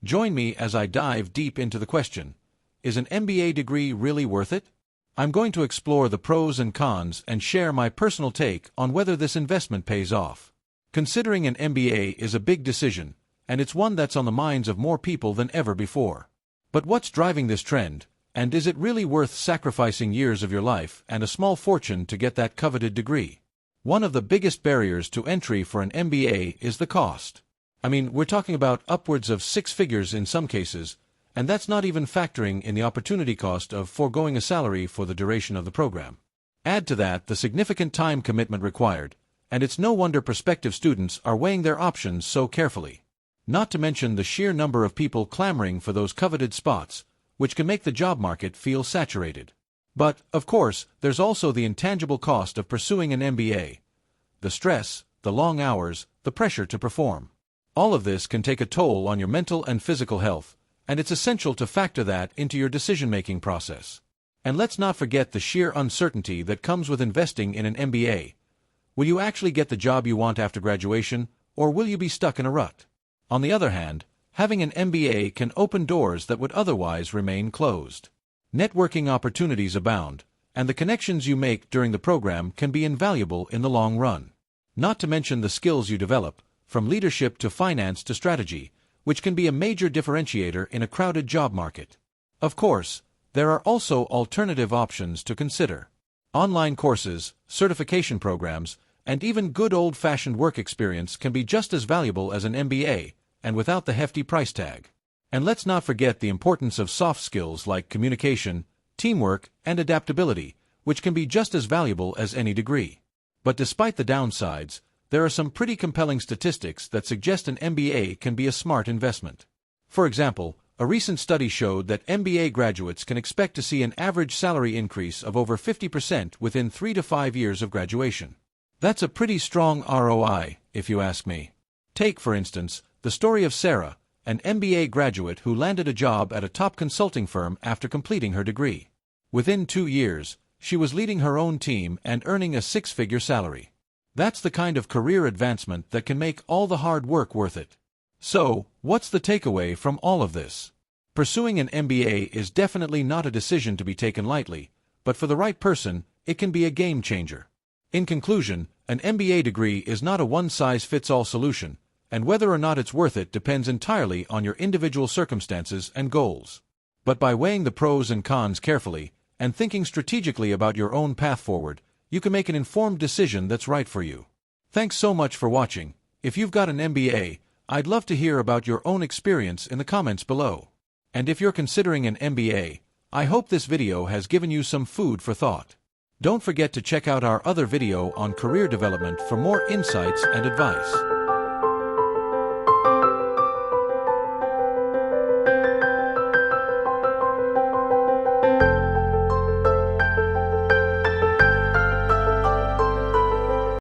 Join me as I dive deep into the question, is an MBA degree really worth it? I'm going to explore the pros and cons and share my personal take on whether this investment pays off. Considering an MBA is a big decision, and it's one that's on the minds of more people than ever before. But what's driving this trend, and is it really worth sacrificing years of your life and a small fortune to get that coveted degree? One of the biggest barriers to entry for an MBA is the cost. I mean, we're talking about upwards of 6 figures in some cases, and that's not even factoring in the opportunity cost of foregoing a salary for the duration of the program. Add to that the significant time commitment required, and it's no wonder prospective students are weighing their options so carefully. Not to mention the sheer number of people clamoring for those coveted spots, which can make the job market feel saturated. But, of course, there's also the intangible cost of pursuing an MBA. The stress, the long hours, the pressure to perform. All of this can take a toll on your mental and physical health, and it's essential to factor that into your decision-making process. And let's not forget the sheer uncertainty that comes with investing in an MBA. Will you actually get the job you want after graduation, or will you be stuck in a rut? On the other hand, having an MBA can open doors that would otherwise remain closed. Networking opportunities abound, and the connections you make during the program can be invaluable in the long run. Not to mention the skills you develop, from leadership to finance to strategy, which can be a major differentiator in a crowded job market. Of course, there are also alternative options to consider. Online courses, certification programs, and even good old-fashioned work experience can be just as valuable as an MBA, and without the hefty price tag. And let's not forget the importance of soft skills like communication, teamwork, and adaptability, which can be just as valuable as any degree. But despite the downsides, there are some pretty compelling statistics that suggest an MBA can be a smart investment. For example, a recent study showed that MBA graduates can expect to see an average salary increase of over 50% within 3 to 5 years of graduation. That's a pretty strong ROI, if you ask me. Take, for instance, the story of Sarah, an MBA graduate who landed a job at a top consulting firm after completing her degree. Within 2 years, she was leading her own team and earning a 6-figure salary. That's the kind of career advancement that can make all the hard work worth it. So, what's the takeaway from all of this? Pursuing an MBA is definitely not a decision to be taken lightly, but for the right person, it can be a game changer. In conclusion, an MBA degree is not a one-size-fits-all solution, and whether or not it's worth it depends entirely on your individual circumstances and goals. But by weighing the pros and cons carefully, and thinking strategically about your own path forward, you can make an informed decision that's right for you. Thanks so much for watching. If you've got an MBA, I'd love to hear about your own experience in the comments below. And if you're considering an MBA, I hope this video has given you some food for thought. Don't forget to check out our other video on career development for more insights and advice.